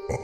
The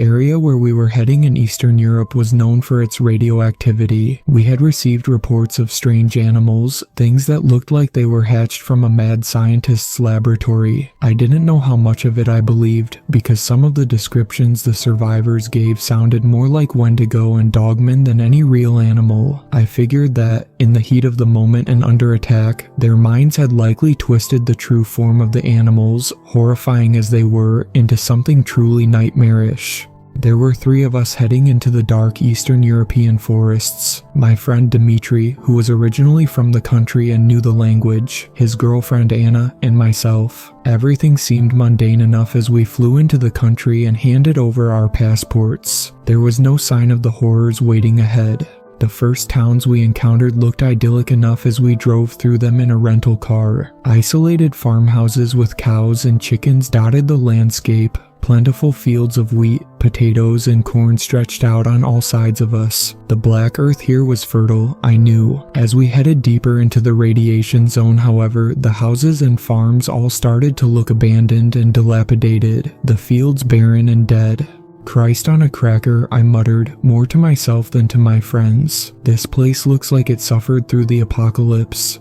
area where we were heading in Eastern Europe was known for its radioactivity. We had received reports of strange animals, things that looked like they were hatched from a mad scientist's laboratory. I didn't know how much of it I believed, because some of the descriptions the survivors gave sounded more like Wendigo and Dogman than any real animal. I figured that, in the heat of the moment and under attack, their minds had likely twisted the true form of the animals, horrifying as they were, into something truly nightmarish. There were 3 of us heading into the dark Eastern European forests. My friend Dimitri, who was originally from the country and knew the language, his girlfriend Anna, and myself. Everything seemed mundane enough as we flew into the country and handed over our passports. There was no sign of the horrors waiting ahead. The first towns we encountered looked idyllic enough as we drove through them in a rental car. Isolated farmhouses with cows and chickens dotted the landscape. Plentiful fields of wheat, potatoes, and corn stretched out on all sides of us. The black earth here was fertile, I knew. As we headed deeper into the radiation zone, however, the houses and farms all started to look abandoned and dilapidated, the fields barren and dead. Christ on a cracker, I muttered, more to myself than to my friends. This place looks like it suffered through the apocalypse.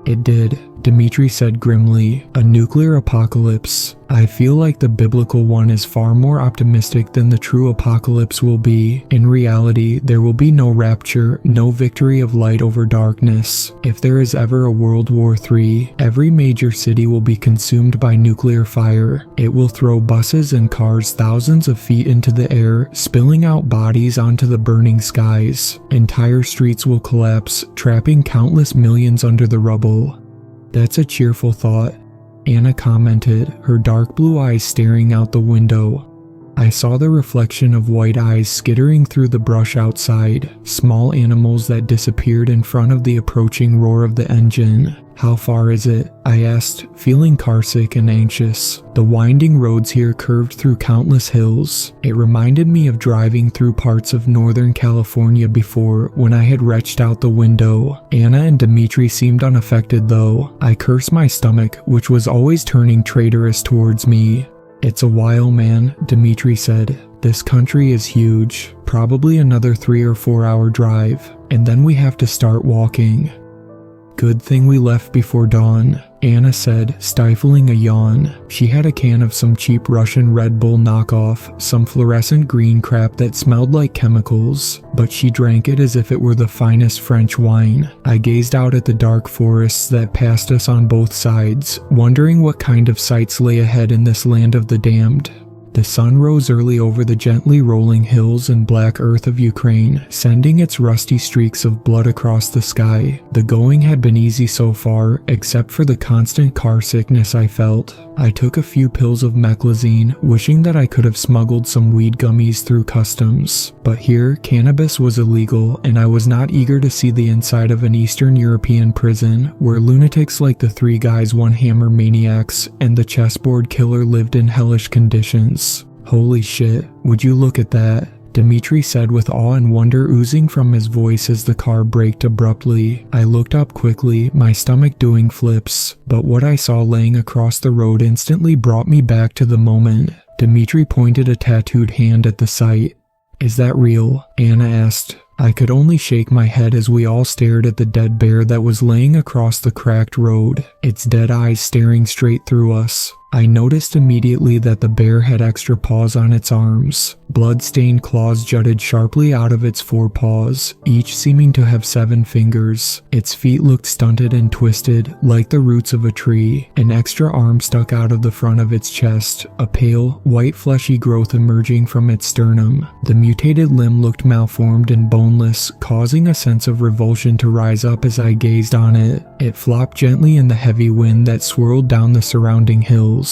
It did, Dimitri said grimly. A nuclear apocalypse. I feel like the biblical one is far more optimistic than the true apocalypse will be. In reality, there will be no rapture, no victory of light over darkness. If there is ever a World War III, every major city will be consumed by nuclear fire. It will throw buses and cars thousands of feet into the air, spilling out bodies onto the burning skies. Entire streets will collapse, trapping countless millions under the rubble. That's a cheerful thought, Anna commented, her dark blue eyes staring out the window. I saw the reflection of white eyes skittering through the brush outside, small animals that disappeared in front of the approaching roar of the engine. How far is it? I asked, feeling carsick and anxious. The winding roads here curved through countless hills. It reminded me of driving through parts of Northern California before, when I had retched out the window. Anna and Dimitri seemed unaffected though. I cursed my stomach, which was always turning traitorous towards me. It's a while, man, Dimitri said. This country is huge. Probably another 3 or 4 hour drive. And then we have to start walking. Good thing we left before dawn, Anna said, stifling a yawn. She had a can of some cheap Russian Red Bull knockoff, some fluorescent green crap that smelled like chemicals, but she drank it as if it were the finest French wine. I gazed out at the dark forests that passed us on both sides, wondering what kind of sights lay ahead in this land of the damned. The sun rose early over the gently rolling hills and black earth of Ukraine, sending its rusty streaks of blood across the sky. The going had been easy so far, except for the constant car sickness I felt. I took a few pills of meclizine, wishing that I could have smuggled some weed gummies through customs. But here, cannabis was illegal, and I was not eager to see the inside of an Eastern European prison, where lunatics like the 3 guys one hammer maniacs and the chessboard killer lived in hellish conditions. Holy shit, would you look at that? Dimitri said with awe and wonder oozing from his voice as the car braked abruptly. I looked up quickly, my stomach doing flips, but what I saw laying across the road instantly brought me back to the moment. Dimitri pointed a tattooed hand at the sight. Is that real? Anna asked. I could only shake my head as we all stared at the dead bear that was laying across the cracked road, its dead eyes staring straight through us. I noticed immediately that the bear had extra paws on its arms. Blood-stained claws jutted sharply out of its 4 paws, each seeming to have 7 fingers. Its feet looked stunted and twisted, like the roots of a tree. An extra arm stuck out of the front of its chest, a pale, white fleshy growth emerging from its sternum. The mutated limb looked malformed and boneless, causing a sense of revulsion to rise up as I gazed on it. It flopped gently in the heavy wind that swirled down the surrounding hills.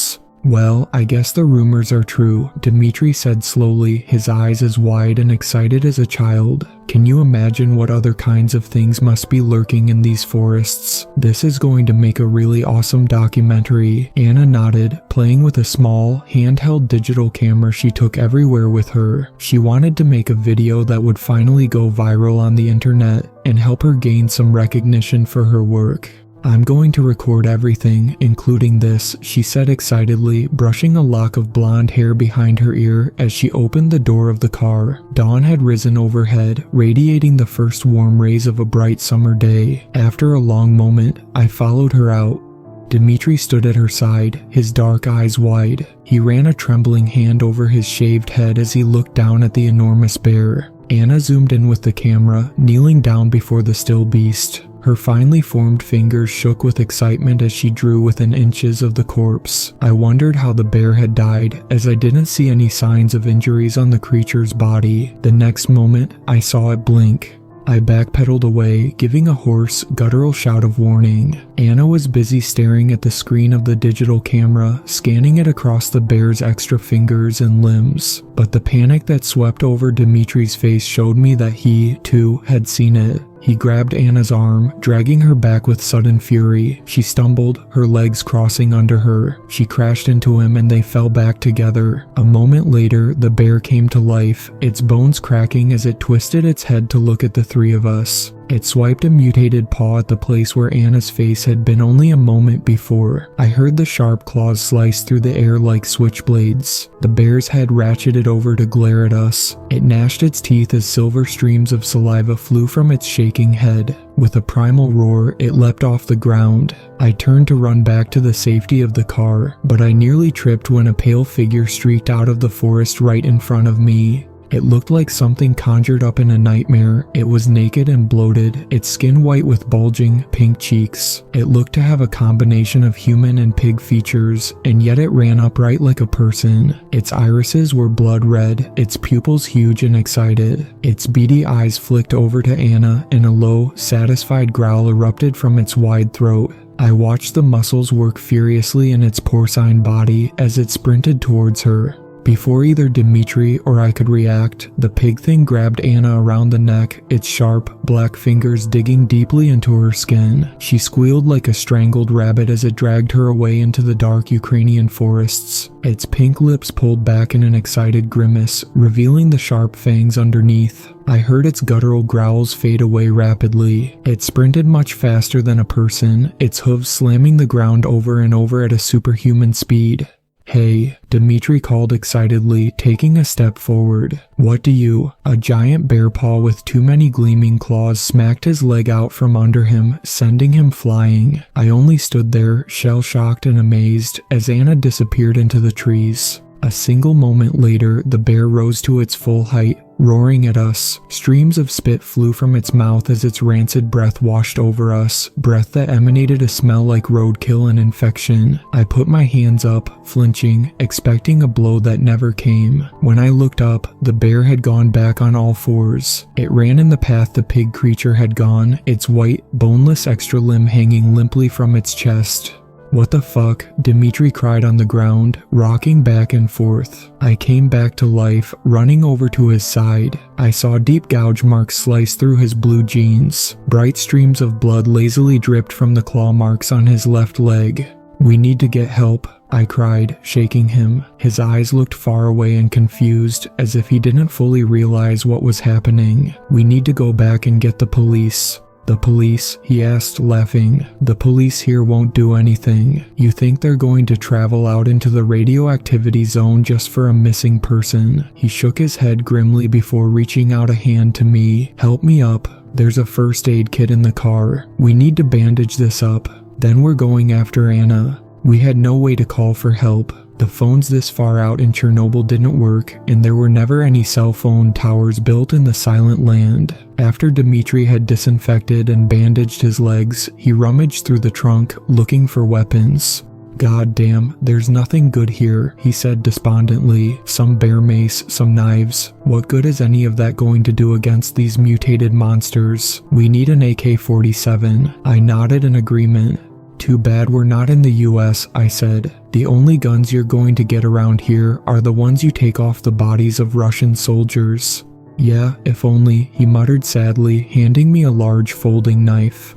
Well, I guess the rumors are true, Dmitri said slowly, his eyes as wide and excited as a child. Can you imagine what other kinds of things must be lurking in these forests? This is going to make a really awesome documentary. Anna nodded, playing with a small, handheld digital camera she took everywhere with her. She wanted to make a video that would finally go viral on the internet and help her gain some recognition for her work. I'm going to record everything, including this, she said excitedly, brushing a lock of blonde hair behind her ear as she opened the door of the car. Dawn had risen overhead, radiating the first warm rays of a bright summer day. After a long moment, I followed her out. Dmitri stood at her side, his dark eyes wide. He ran a trembling hand over his shaved head as he looked down at the enormous bear. Anna zoomed in with the camera, kneeling down before the still beast. Her finely formed fingers shook with excitement as she drew within inches of the corpse. I wondered how the bear had died, as I didn't see any signs of injuries on the creature's body. The next moment, I saw it blink. I backpedaled away, giving a hoarse, guttural shout of warning. Anna was busy staring at the screen of the digital camera, scanning it across the bear's extra fingers and limbs. But the panic that swept over Dmitri's face showed me that he, too, had seen it. He grabbed Anna's arm, dragging her back with sudden fury. She stumbled, her legs crossing under her. She crashed into him and they fell back together. A moment later, the bear came to life, its bones cracking as it twisted its head to look at the three of us. It swiped a mutated paw at the place where Anna's face had been only a moment before. I heard the sharp claws slice through the air like switchblades. The bear's head ratcheted over to glare at us. It gnashed its teeth as silver streams of saliva flew from its shaking head. With a primal roar, it leapt off the ground. I turned to run back to the safety of the car, but I nearly tripped when a pale figure streaked out of the forest right in front of me. It looked like something conjured up in a nightmare. It was naked and bloated, its skin white with bulging, pink cheeks. It looked to have a combination of human and pig features, and yet it ran upright like a person. Its irises were blood red, its pupils huge and excited. Its beady eyes flicked over to Anna, and a low, satisfied growl erupted from its wide throat. I watched the muscles work furiously in its porcine body as it sprinted towards her. Before either Dmitri or I could react, the pig thing grabbed Anna around the neck, its sharp, black fingers digging deeply into her skin. She squealed like a strangled rabbit as it dragged her away into the dark Ukrainian forests. Its pink lips pulled back in an excited grimace, revealing the sharp fangs underneath. I heard its guttural growls fade away rapidly. It sprinted much faster than a person, its hooves slamming the ground over and over at a superhuman speed. "Hey," Dmitri called excitedly, taking a step forward. "What do you—" A giant bear paw with too many gleaming claws smacked his leg out from under him, sending him flying. I only stood there, shell-shocked and amazed, as Anna disappeared into the trees. A single moment later, the bear rose to its full height, roaring at us. Streams of spit flew from its mouth as its rancid breath washed over us, breath that emanated a smell like roadkill and infection. I put my hands up, flinching, expecting a blow that never came. When I looked up, the bear had gone back on all fours. It ran in the path the pig creature had gone, its white, boneless extra limb hanging limply from its chest. "What the fuck?" Dmitri cried on the ground, rocking back and forth. I came back to life, running over to his side. I saw deep gouge marks slice through his blue jeans. Bright streams of blood lazily dripped from the claw marks on his left leg. "We need to get help," I cried, shaking him. His eyes looked far away and confused, as if he didn't fully realize what was happening. "We need to go back and get the police." "The police?" he asked, laughing. "The police here won't do anything. You think they're going to travel out into the radioactivity zone just for a missing person?" He shook his head grimly before reaching out a hand to me. "Help me up. There's a first aid kit in the car. We need to bandage this up. Then we're going after Anna." We had no way to call for help. The phones this far out in Chernobyl didn't work, and there were never any cell phone towers built in the silent land. After Dmitri had disinfected and bandaged his legs, he rummaged through the trunk, looking for weapons. "God damn, there's nothing good here," he said despondently. "Some bear mace, some knives. What good is any of that going to do against these mutated monsters? We need an AK-47. I nodded in agreement. Too bad we're not in the US, I said. The only guns you're going to get around here are the ones you take off the bodies of Russian soldiers. Yeah, if only, he muttered sadly, handing me a large folding knife.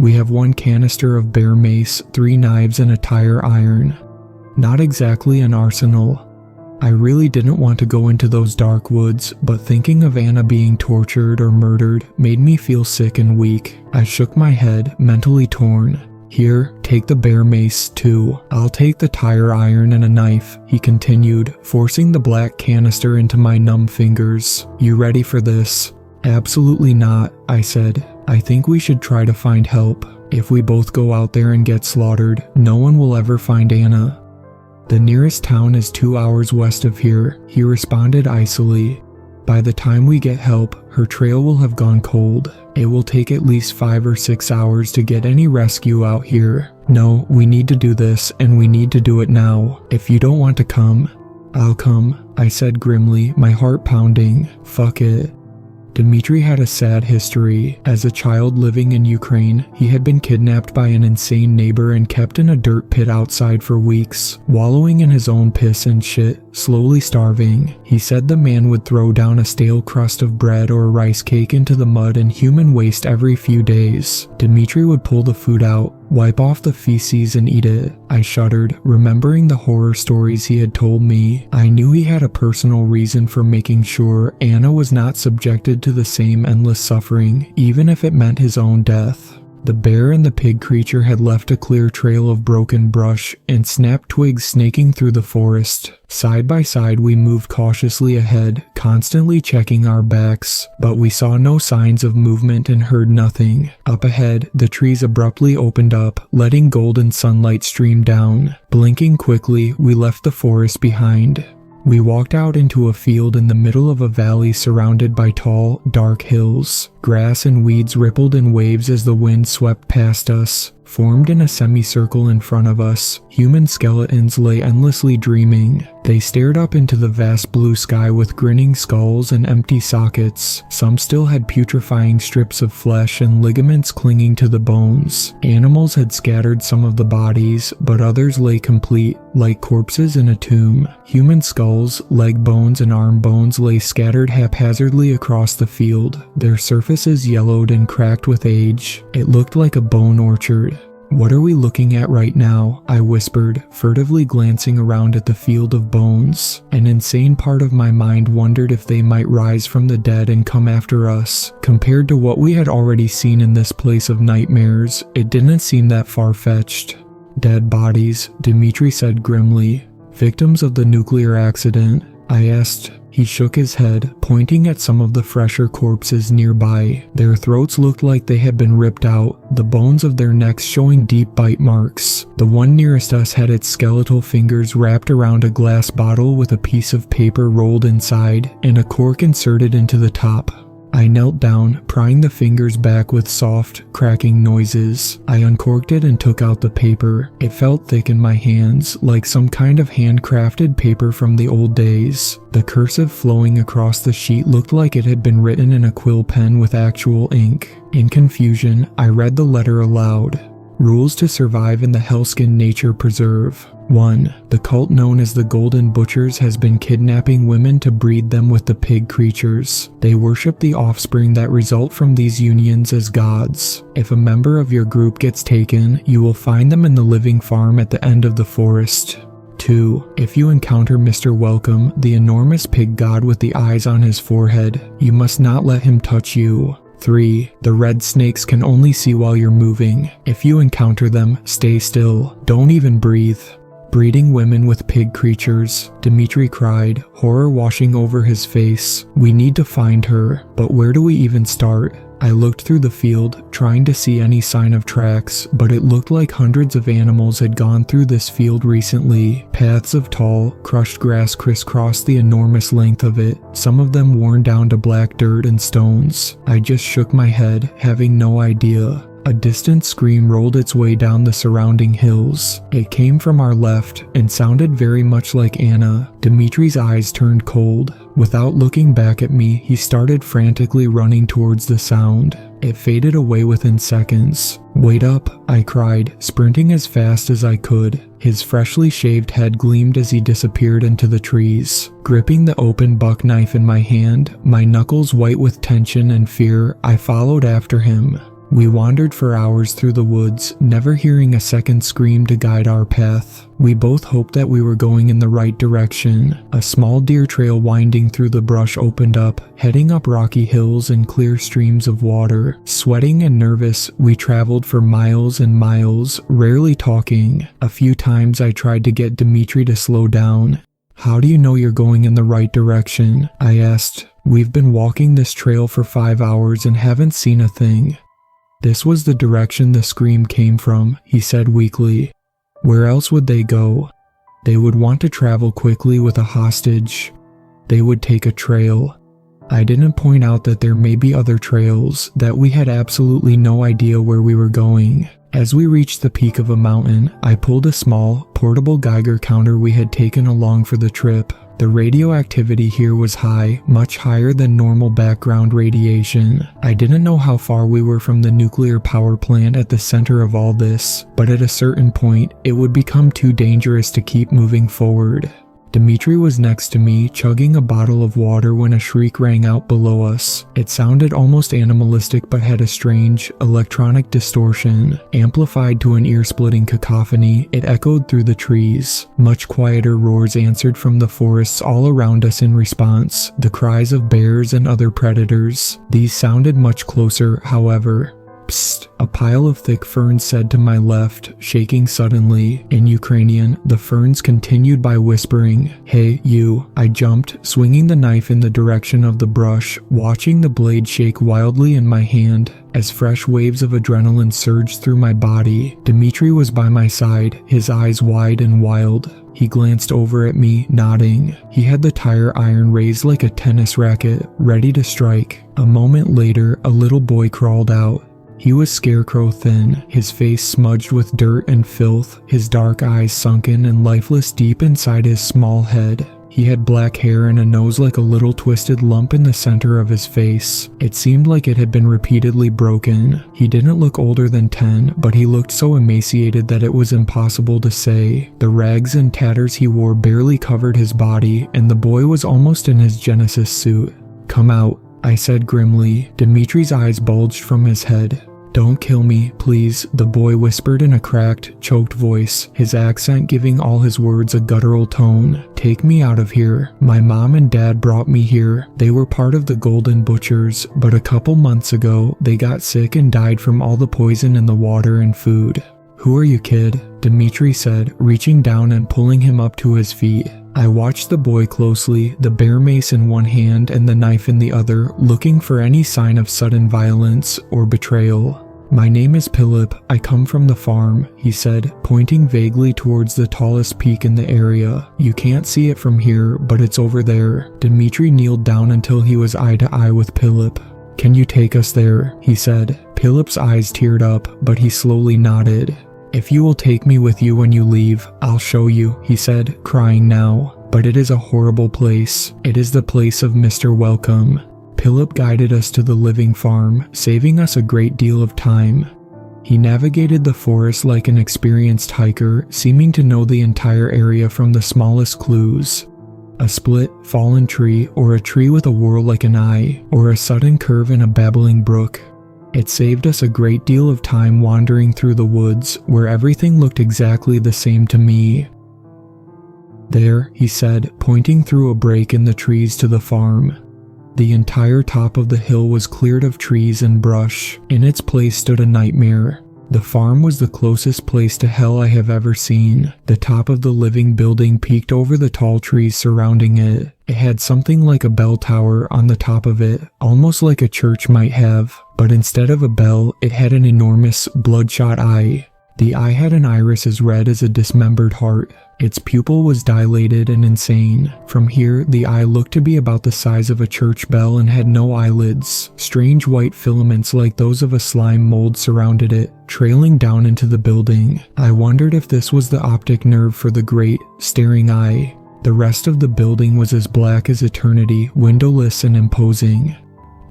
We have 1 canister of bear mace, 3 knives, and a tire iron. Not exactly an arsenal. I really didn't want to go into those dark woods, but thinking of Anna being tortured or murdered made me feel sick and weak. I shook my head, mentally torn. Here, take the bear mace too. I'll take the tire iron and a knife, he continued, forcing the black canister into my numb fingers. You ready for this? Absolutely not, I said. I think we should try to find help. If we both go out there and get slaughtered, no one will ever find Anna. The nearest town is 2 hours west of here, he responded icily. By the time we get help, her trail will have gone cold. It will take at least 5 or 6 hours to get any rescue out here. No, we need to do this, and we need to do it now. If you don't want to come, I'll come, I said grimly, my heart pounding. Fuck it. Dmitry had a sad history. As a child living in Ukraine, he had been kidnapped by an insane neighbor and kept in a dirt pit outside for weeks, wallowing in his own piss and shit, slowly starving. He said the man would throw down a stale crust of bread or a rice cake into the mud and human waste every few days. Dmitry would pull the food out, wipe off the feces and eat it. I shuddered, remembering the horror stories he had told me. I knew he had a personal reason for making sure Anna was not subjected to the same endless suffering, even if it meant his own death. The bear and the pig creature had left a clear trail of broken brush and snapped twigs snaking through the forest. Side by side we moved cautiously ahead, constantly checking our backs, but we saw no signs of movement and heard nothing. Up ahead, the trees abruptly opened up, letting golden sunlight stream down. Blinking quickly, we left the forest behind. We walked out into a field in the middle of a valley surrounded by tall, dark hills. Grass and weeds rippled in waves as the wind swept past us. Formed in a semicircle in front of us, human skeletons lay endlessly dreaming. They stared up into the vast blue sky with grinning skulls and empty sockets. Some still had putrefying strips of flesh and ligaments clinging to the bones. Animals had scattered some of the bodies, but others lay complete, like corpses in a tomb. Human skulls, leg bones, and arm bones lay scattered haphazardly across the field, their surfaces yellowed and cracked with age. It looked like a bone orchard. What are we looking at right now? I whispered, furtively glancing around at the field of bones. An insane part of my mind wondered if they might rise from the dead and come after us. Compared to what we had already seen in this place of nightmares, it didn't seem that far-fetched. Dead bodies, Dmitry said grimly. Victims of the nuclear accident, I asked. He shook his head, pointing at some of the fresher corpses nearby. Their throats looked like they had been ripped out, the bones of their necks showing deep bite marks. The one nearest us had its skeletal fingers wrapped around a glass bottle with a piece of paper rolled inside, and a cork inserted into the top. I knelt down, prying the fingers back with soft, cracking noises. I uncorked it and took out the paper. It felt thick in my hands, like some kind of handcrafted paper from the old days. The cursive flowing across the sheet looked like it had been written in a quill pen with actual ink. In confusion, I read the letter aloud. Rules to survive in the Hellskin Nature Preserve. 1. The cult known as the Golden Butchers has been kidnapping women to breed them with the pig creatures. They worship the offspring that result from these unions as gods. If a member of your group gets taken, you will find them in the living farm at the end of the forest. 2. If you encounter Mr. Welcome, the enormous pig god with the eyes on his forehead, you must not let him touch you. 3. The red snakes can only see while you're moving. If you encounter them, stay still. Don't even breathe. Breeding women with pig creatures, Dmitry cried, horror washing over his face. We need to find her, but where do we even start? I looked through the field, trying to see any sign of tracks, but it looked like hundreds of animals had gone through this field recently. Paths of tall, crushed grass crisscrossed the enormous length of it, some of them worn down to black dirt and stones. I just shook my head, having no idea. A distant scream rolled its way down the surrounding hills. It came from our left and sounded very much like Anna. Dmitry's eyes turned cold. Without looking back at me, he started frantically running towards the sound. It faded away within seconds. "Wait up," I cried, sprinting as fast as I could. His freshly shaved head gleamed as he disappeared into the trees. Gripping the open buck knife in my hand, my knuckles white with tension and fear, I followed after him. We wandered for hours through the woods, never hearing a second scream to guide our path. We both hoped that we were going in the right direction. A small deer trail winding through the brush opened up, heading up rocky hills and clear streams of water. Sweating and nervous, we traveled for miles and miles, rarely talking. A few times I tried to get Dmitri to slow down. "How do you know you're going in the right direction?" I asked. "We've been walking this trail for 5 hours and haven't seen a thing." "This was the direction the scream came from," he said weakly. "Where else would they go? They would want to travel quickly with a hostage. They would take a trail." I didn't point out that there may be other trails, that we had absolutely no idea where we were going. As we reached the peak of a mountain, I pulled a small, portable Geiger counter we had taken along for the trip. The radioactivity here was high, much higher than normal background radiation. I didn't know how far we were from the nuclear power plant at the center of all this, but at a certain point, it would become too dangerous to keep moving forward. Dmitri was next to me, chugging a bottle of water when a shriek rang out below us. It sounded almost animalistic but had a strange, electronic distortion. Amplified to an ear-splitting cacophony, it echoed through the trees. Much quieter roars answered from the forests all around us in response, the cries of bears and other predators. These sounded much closer, however. "Psst," a pile of thick ferns said to my left, shaking suddenly. In Ukrainian, the ferns continued by whispering, "Hey, you." I jumped, swinging the knife in the direction of the brush, watching the blade shake wildly in my hand. As fresh waves of adrenaline surged through my body, Dmitri was by my side, his eyes wide and wild. He glanced over at me, nodding. He had the tire iron raised like a tennis racket, ready to strike. A moment later, a little boy crawled out. He was scarecrow thin, his face smudged with dirt and filth, his dark eyes sunken and lifeless deep inside his small head. He had black hair and a nose like a little twisted lump in the center of his face. It seemed like it had been repeatedly broken. He didn't look older than 10, but he looked so emaciated that it was impossible to say. The rags and tatters he wore barely covered his body, and the boy was almost in his Genesis suit. "Come out," I said grimly. Dimitri's eyes bulged from his head. "Don't kill me, please," the boy whispered in a cracked, choked voice, his accent giving all his words a guttural tone. "Take me out of here. My mom and dad brought me here. They were part of the Golden Butchers, but a couple months ago, they got sick and died from all the poison in the water and food." "Who are you, kid?" Dmitri said, reaching down and pulling him up to his feet. I watched the boy closely, the bear mace in one hand and the knife in the other, looking for any sign of sudden violence or betrayal. "My name is Philip. I come from the farm," he said, pointing vaguely towards the tallest peak in the area. "You can't see it from here, but it's over there." Dmitri kneeled down until he was eye to eye with Philip. "Can you take us there?" he said. Philip's eyes teared up, but he slowly nodded. "If you will take me with you when you leave, I'll show you," he said, crying now. "But it is a horrible place. It is the place of Mr. Welcome." Philip guided us to the living farm, saving us a great deal of time. He navigated the forest like an experienced hiker, seeming to know the entire area from the smallest clues. A split, fallen tree, or a tree with a whorl like an eye, or a sudden curve in a babbling brook. It saved us a great deal of time wandering through the woods, where everything looked exactly the same to me. "There," he said, pointing through a break in the trees to the farm. The entire top of the hill was cleared of trees and brush. In its place stood a nightmare. The farm was the closest place to hell I have ever seen. The top of the living building peeked over the tall trees surrounding it. It had something like a bell tower on the top of it, almost like a church might have, but instead of a bell, it had an enormous, bloodshot eye. The eye had an iris as red as a dismembered heart. Its pupil was dilated and insane. From here, the eye looked to be about the size of a church bell and had no eyelids. Strange white filaments like those of a slime mold surrounded it, trailing down into the building. I wondered if this was the optic nerve for the great, staring eye. The rest of the building was as black as eternity, windowless and imposing.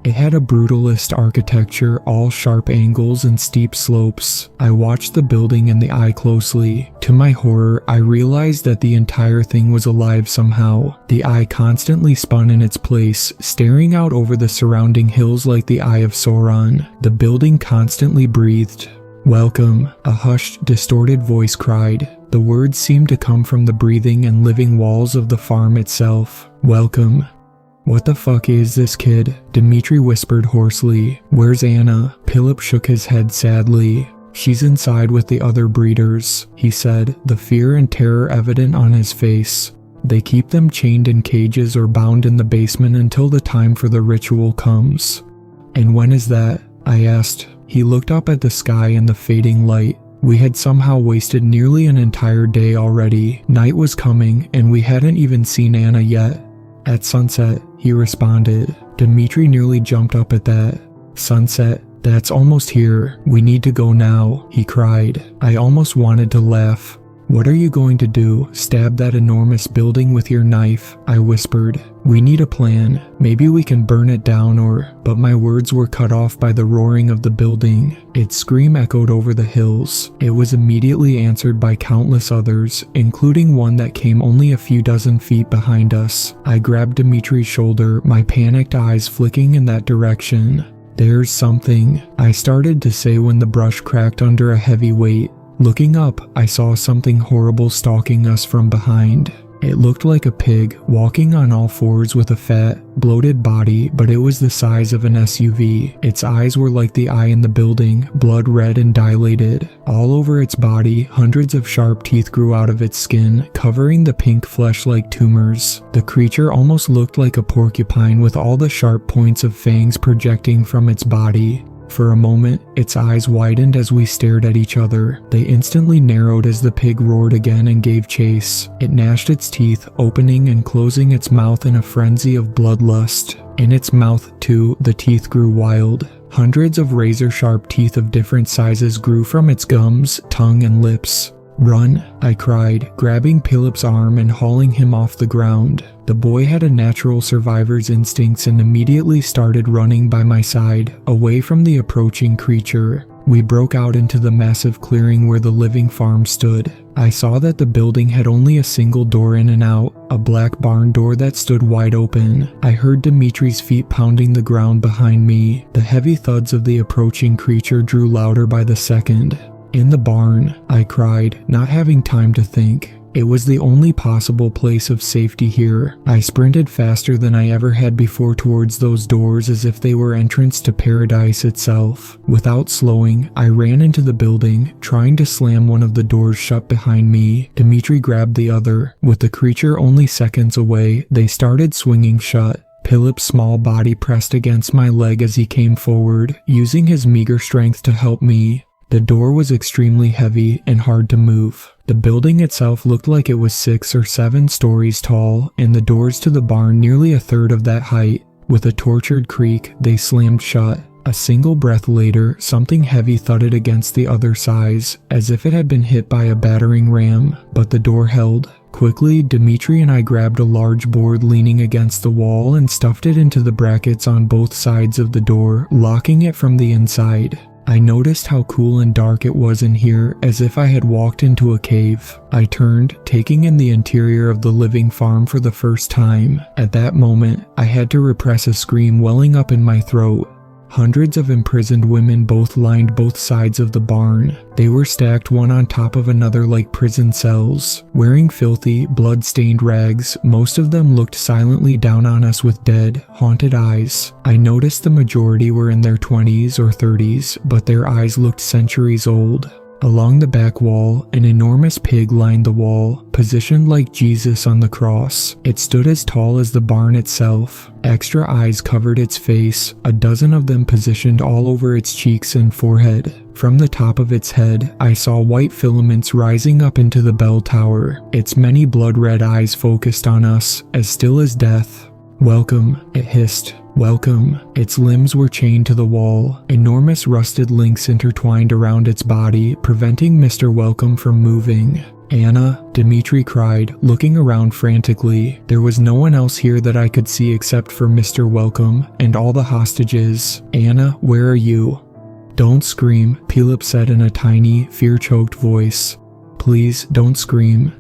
It had a brutalist architecture, all sharp angles and steep slopes. I watched the building in the eye closely. To my horror, I realized that the entire thing was alive somehow. The eye constantly spun in its place, staring out over the surrounding hills like the eye of Sauron. The building constantly breathed. "Welcome," a hushed, distorted voice cried. The words seemed to come from the breathing and living walls of the farm itself. "Welcome." "What the fuck is this, kid?" Dimitri whispered hoarsely. "Where's Anna?" Philip shook his head sadly. "She's inside with the other breeders," he said, the fear and terror evident on his face. "They keep them chained in cages or bound in the basement until the time for the ritual comes." "And when is that?" I asked. He looked up at the sky and the fading light. We had somehow wasted nearly an entire day already. Night was coming, and we hadn't even seen Anna yet. "At sunset," he responded. Dimitri nearly jumped up at that. "Sunset? That's almost here. We need to go now," he cried. I almost wanted to laugh. "What are you going to do? Stab that enormous building with your knife?" I whispered. "We need a plan. Maybe we can burn it down or—" But my words were cut off by the roaring of the building. Its scream echoed over the hills. It was immediately answered by countless others, including one that came only a few dozen feet behind us. I grabbed Dimitri's shoulder, my panicked eyes flicking in that direction. "There's something," I started to say when the brush cracked under a heavy weight. Looking up, I saw something horrible stalking us from behind. It looked like a pig, walking on all fours with a fat, bloated body, but it was the size of an SUV. Its eyes were like the eye in the building, blood red and dilated. All over its body, hundreds of sharp teeth grew out of its skin, covering the pink flesh like tumors. The creature almost looked like a porcupine with all the sharp points of fangs projecting from its body. For a moment, its eyes widened as we stared at each other. They instantly narrowed as the pig roared again and gave chase. It gnashed its teeth, opening and closing its mouth in a frenzy of bloodlust. In its mouth, too, the teeth grew wild. Hundreds of razor-sharp teeth of different sizes grew from its gums, tongue, and lips. "Run," I cried, grabbing Philip's arm and hauling him off the ground. The boy had a natural survivor's instincts and immediately started running by my side, away from the approaching creature. We broke out into the massive clearing where the living farm stood. I saw that the building had only a single door in and out, a black barn door that stood wide open. I heard Dimitri's feet pounding the ground behind me. The heavy thuds of the approaching creature drew louder by the second. "In the barn," I cried, not having time to think. It was the only possible place of safety here. I sprinted faster than I ever had before towards those doors as if they were entrance to paradise itself. Without slowing, I ran into the building, trying to slam one of the doors shut behind me. Dimitri grabbed the other. With the creature only seconds away, they started swinging shut. Philip's small body pressed against my leg as he came forward, using his meager strength to help me. The door was extremely heavy and hard to move. The building itself looked like it was 6 or 7 stories tall, and the doors to the barn nearly a third of that height. With a tortured creak, they slammed shut. A single breath later, something heavy thudded against the other sides, as if it had been hit by a battering ram, but the door held. Quickly, Dimitri and I grabbed a large board leaning against the wall and stuffed it into the brackets on both sides of the door, locking it from the inside. I noticed how cool and dark it was in here, as if I had walked into a cave. I turned, taking in the interior of the living farm for the first time. At that moment, I had to repress a scream welling up in my throat. Hundreds of imprisoned women lined both sides of the barn. They were stacked one on top of another like prison cells. Wearing filthy, blood-stained rags, most of them looked silently down on us with dead, haunted eyes. I noticed the majority were in their 20s or 30s, but their eyes looked centuries old. Along the back wall, an enormous pig lined the wall, positioned like Jesus on the cross. It stood as tall as the barn itself. Extra eyes covered its face, a dozen of them positioned all over its cheeks and forehead. From the top of its head, I saw white filaments rising up into the bell tower. Its many blood-red eyes focused on us, as still as death. "Welcome," it hissed. "Welcome." Its limbs were chained to the wall. Enormous rusted links intertwined around its body, preventing Mr. Welcome from moving. "Anna," Dmitri cried, looking around frantically. There was no one else here that I could see except for Mr. Welcome and all the hostages. "Anna, where are you?" "Don't scream," Pilip said in a tiny, fear-choked voice. "Please, don't scream."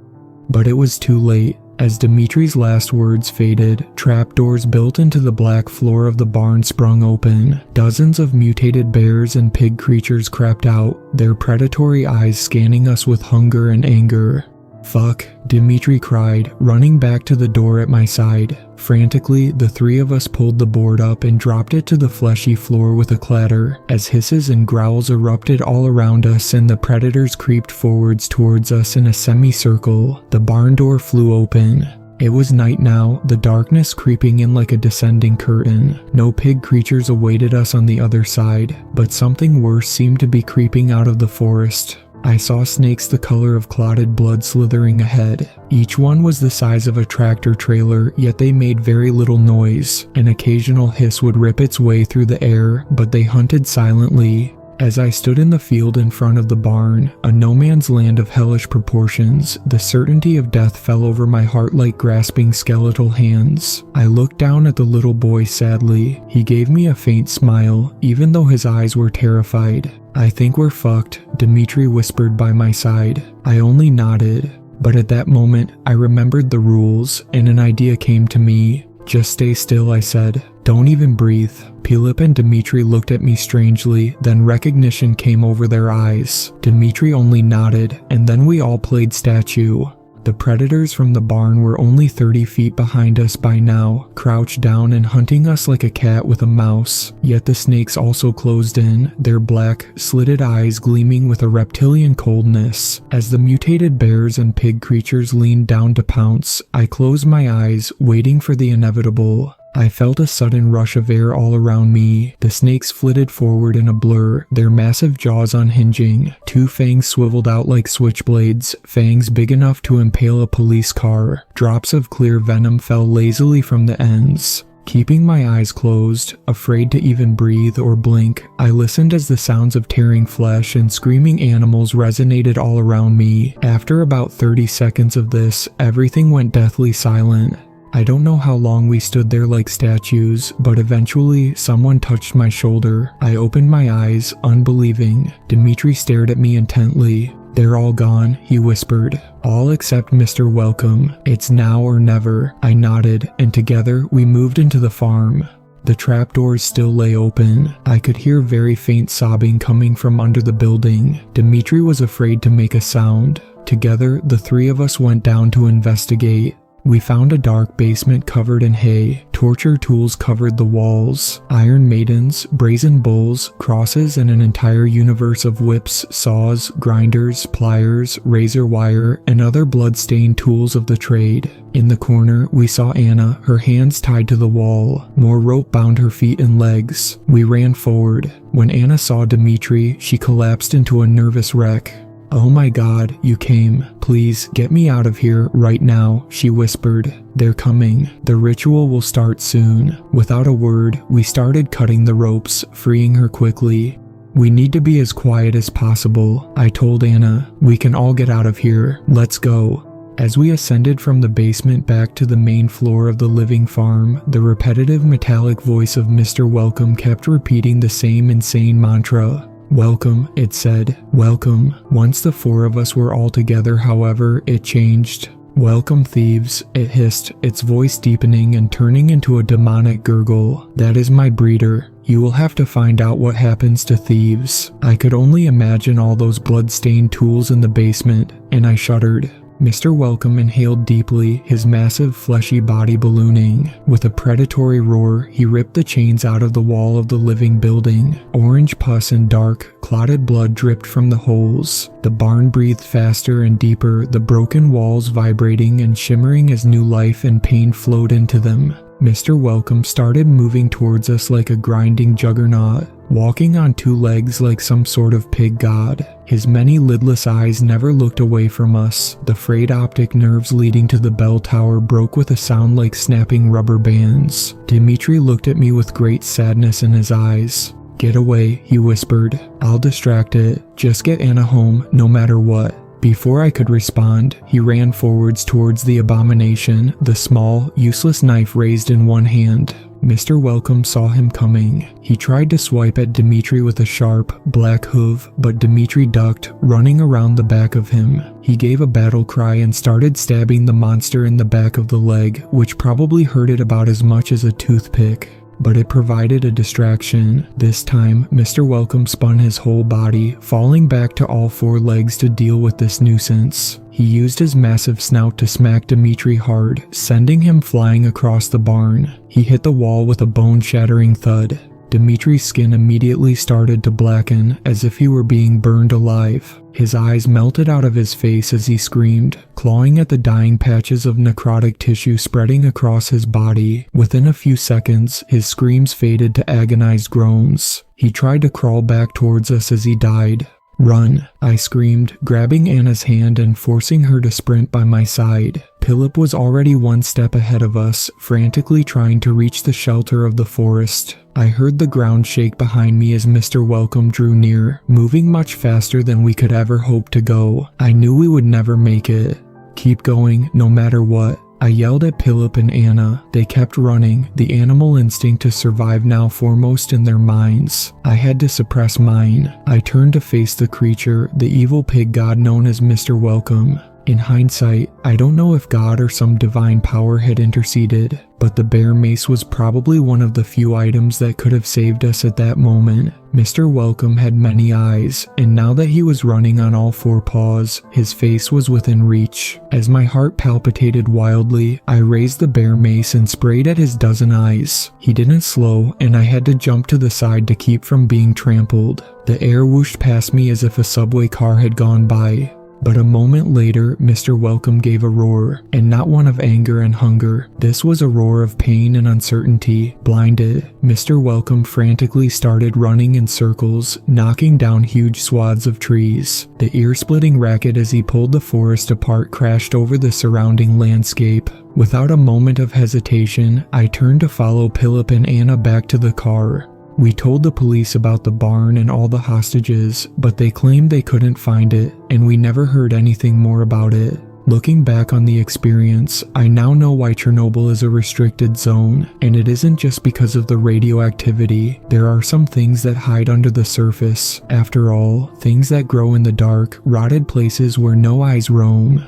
But it was too late. As Dimitri's last words faded, trapdoors built into the black floor of the barn sprung open. Dozens of mutated bears and pig creatures crept out, their predatory eyes scanning us with hunger and anger. "Fuck," Dmitri cried, running back to the door at my side. Frantically, the three of us pulled the board up and dropped it to the fleshy floor with a clatter, as hisses and growls erupted all around us and the predators creeped forwards towards us in a semicircle. The barn door flew open. It was night now, the darkness creeping in like a descending curtain. No pig creatures awaited us on the other side, but something worse seemed to be creeping out of the forest. I saw snakes the color of clotted blood slithering ahead. Each one was the size of a tractor trailer, yet they made very little noise. An occasional hiss would rip its way through the air, but they hunted silently. As I stood in the field in front of the barn, a no man's land of hellish proportions, the certainty of death fell over my heart like grasping skeletal hands. I looked down at the little boy sadly. He gave me a faint smile, even though his eyes were terrified. "I think we're fucked," Dmitri whispered by my side. I only nodded. But at that moment, I remembered the rules, and an idea came to me. "Just stay still," I said. "Don't even breathe." Pilip and Dmitri looked at me strangely, then recognition came over their eyes. Dmitri only nodded, and then we all played statue. The predators from the barn were only 30 feet behind us by now, crouched down and hunting us like a cat with a mouse. Yet the snakes also closed in, their black, slitted eyes gleaming with a reptilian coldness. As the mutated bears and pig creatures leaned down to pounce, I closed my eyes, waiting for the inevitable. I felt a sudden rush of air all around me. The snakes flitted forward in a blur, their massive jaws unhinging. Two fangs swiveled out like switchblades, fangs big enough to impale a police car. Drops of clear venom fell lazily from the ends. Keeping my eyes closed, afraid to even breathe or blink, I listened as the sounds of tearing flesh and screaming animals resonated all around me. After about 30 seconds of this, everything went deathly silent. I don't know how long we stood there like statues, but eventually someone touched my shoulder. I opened my eyes, unbelieving. Dmitri stared at me intently. "They're all gone," he whispered. "All except Mr. Welcome. It's now or never." I nodded, and together we moved into the farm. The trapdoors still lay open. I could hear very faint sobbing coming from under the building. Dmitri was afraid to make a sound. Together, the three of us went down to investigate. We found a dark basement covered in hay. Torture tools covered the walls. Iron maidens, brazen bulls, crosses, and an entire universe of whips, saws, grinders, pliers, razor wire, and other blood-stained tools of the trade. In the corner, we saw Anna, her hands tied to the wall. More rope bound her feet and legs. We ran forward. When Anna saw Dmitri, she collapsed into a nervous wreck. "Oh my God, you came. Please, get me out of here, right now," she whispered. "They're coming. The ritual will start soon." Without a word, we started cutting the ropes, freeing her quickly. "We need to be as quiet as possible," I told Anna. "We can all get out of here. Let's go." As we ascended from the basement back to the main floor of the living farm, the repetitive metallic voice of Mr. Welcome kept repeating the same insane mantra. "Welcome," it said. "Welcome." Once the four of us were all together, however, it changed. "Welcome, thieves," it hissed, its voice deepening and turning into a demonic gurgle. "That is my breeder. You will have to find out what happens to thieves." I could only imagine all those blood-stained tools in the basement, and I shuddered. Mr. Welcome inhaled deeply, his massive fleshy body ballooning. With a predatory roar, he ripped the chains out of the wall of the living building. Orange pus and dark, clotted blood dripped from the holes. The barn breathed faster and deeper, the broken walls vibrating and shimmering as new life and pain flowed into them. Mr. Welcome started moving towards us like a grinding juggernaut, walking on two legs like some sort of pig god. His many lidless eyes never looked away from us. The frayed optic nerves leading to the bell tower broke with a sound like snapping rubber bands. Dmitri looked at me with great sadness in his eyes. "Get away," he whispered. "I'll distract it. Just get Anna home, no matter what." Before I could respond, he ran forwards towards the abomination, the small, useless knife raised in one hand. Mr. Welcome saw him coming. He tried to swipe at Dimitri with a sharp, black hoof, but Dimitri ducked, running around the back of him. He gave a battle cry and started stabbing the monster in the back of the leg, which probably hurt it about as much as a toothpick. But it provided a distraction. This time, Mr. Welcome spun his whole body, falling back to all four legs to deal with this nuisance. He used his massive snout to smack Dimitri hard, sending him flying across the barn. He hit the wall with a bone-shattering thud. Dimitri's skin immediately started to blacken, as if he were being burned alive. His eyes melted out of his face as he screamed, clawing at the dying patches of necrotic tissue spreading across his body. Within a few seconds, his screams faded to agonized groans. He tried to crawl back towards us as he died. "Run," I screamed, grabbing Anna's hand and forcing her to sprint by my side. Philip was already one step ahead of us, frantically trying to reach the shelter of the forest. I heard the ground shake behind me as Mr. Welcome drew near, moving much faster than we could ever hope to go. I knew we would never make it. "Keep going, no matter what," I yelled at Philip and Anna. They kept running, the animal instinct to survive now foremost in their minds. I had to suppress mine. I turned to face the creature, the evil pig god known as Mr. Welcome. In hindsight, I don't know if God or some divine power had interceded, but the bear mace was probably one of the few items that could have saved us at that moment. Mr. Welcome had many eyes, and now that he was running on all four paws, his face was within reach. As my heart palpitated wildly, I raised the bear mace and sprayed at his dozen eyes. He didn't slow, and I had to jump to the side to keep from being trampled. The air whooshed past me as if a subway car had gone by. But a moment later, Mr. Welcome gave a roar, and not one of anger and hunger. This was a roar of pain and uncertainty. Blinded, Mr. Welcome frantically started running in circles, knocking down huge swaths of trees. The ear-splitting racket as he pulled the forest apart crashed over the surrounding landscape. Without a moment of hesitation, I turned to follow Philip and Anna back to the car. We told the police about the barn and all the hostages, but they claimed they couldn't find it, and we never heard anything more about it. Looking back on the experience, I now know why Chernobyl is a restricted zone, and it isn't just because of the radioactivity. There are some things that hide under the surface. After all, things that grow in the dark, rotted places where no eyes roam.